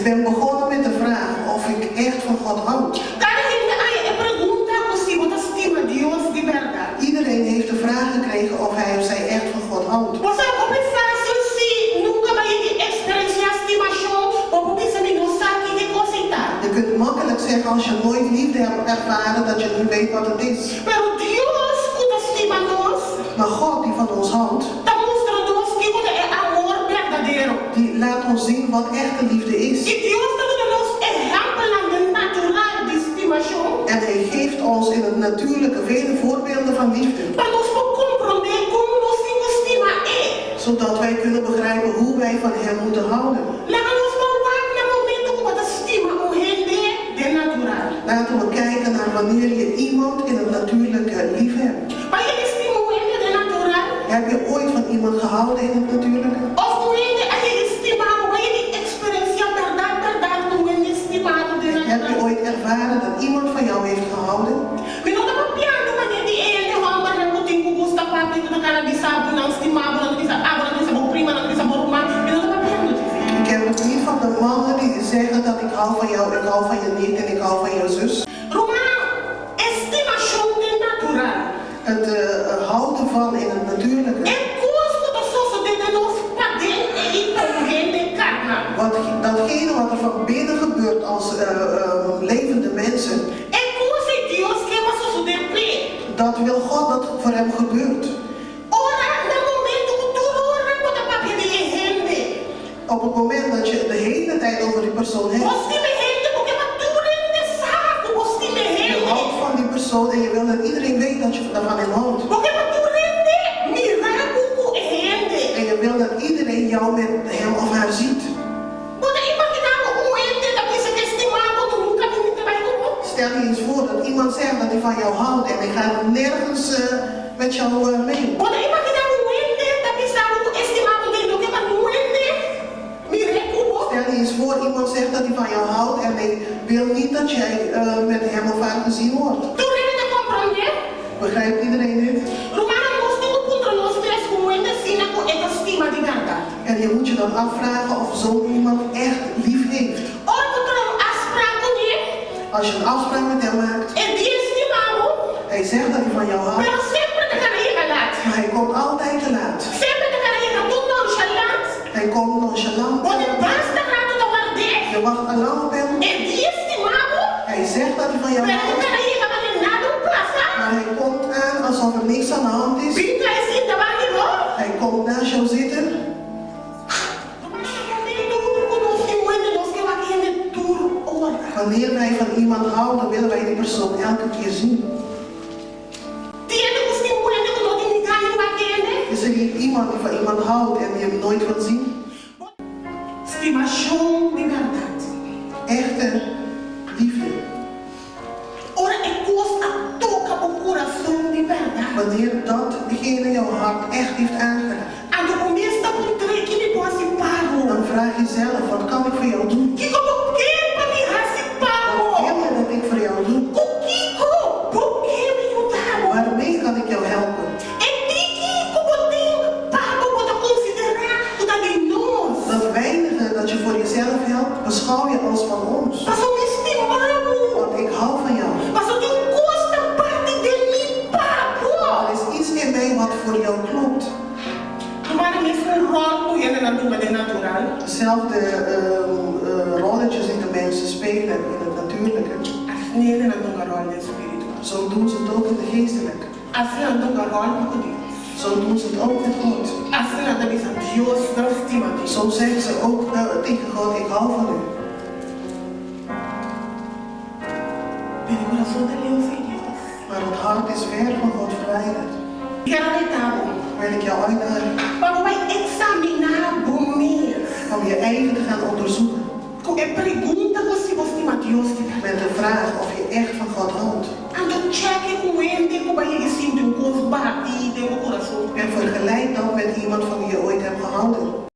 ben begonnen met de vraag of ik echt van God houd. Iedereen heeft de vraag gekregen of hij of zij echt van God houdt. Je kunt makkelijk zeggen als je nooit liefde hebt ervaren dat je niet weet wat het is. Maar God die van ons houdt, die laat ons zien wat echte liefde is. En hij geeft ons in het natuurlijke vele voorbeelden van liefde. Zodat wij kunnen begrijpen hoe wij van hem moeten houden. Laten we kijken naar wanneer je iemand in het natuurlijke lief hebt. Heb je ooit van iemand gehouden in het natuurlijke? Heb je ooit ervaren dat iemand van jou heeft gehouden? Ik heb het niet van de mannen die zeggen dat ik hou van jou, ik hou van je niet en ik hou van je zus. Het houden van in het natuurlijke. Datgene wat er van binnen gebeurt als levende mensen. Dat wil God dat voor hem gebeurt. Op het moment dat je de hele tijd over die persoon hebt. Je houdt van die persoon en je wil dat iedereen weet dat je daarvan houdt. En je wil dat iedereen jou met hem of haar ziet. Stel je eens voor dat iemand zegt dat hij van jou houdt en hij gaat nergens met jou mee. Stel je eens voor iemand zegt dat hij van jou houdt en hij wil niet dat jij met hem of haar gezien wordt. Begrijpt iedereen dit? En je moet je dan afvragen of zo iemand echt lief heeft. Als je een afspraak met hem maakt. Hij zegt dat hij van jou houdt. Maar hij komt altijd te laat. Hij komt nonchalant. Je wacht al lang op hem. Hij zegt dat hij van jou houdt. Maar hij komt aan alsof er niks aan de hand is. Hij komt naast jou zitten. Wanneer wij van iemand houden, willen wij die persoon elke keer zien. Is er niet iemand die van iemand houdt en die hem nooit wil zien? Echte liefde. Wanneer dat degene jouw hart echt heeft aangeraakt. Dan vraag je zelf, wat kan ik voor jou doen? Wat wil je dat ik voor jou doe? Waarmee kan ik jou helpen? Dat weinige dat je voor jezelf helpt, beschouw je als van ons. Want ik hou van jou. Er is iets in mij wat voor jou klopt. Dezelfde rolletjes die de mensen spelen in het natuurlijke. Zo doen ze het ook in de geestelijke. Zo doen ze het ook met God. Zo zeggen ze ook tegen God, ik hou van u. Maar het hart is ver van God verwijderd. Wil ik jou uitdagen om je eigen te gaan onderzoeken. Met de vraag of je echt van God houdt. En vergelijk dat met iemand van wie je ooit hebt gehouden.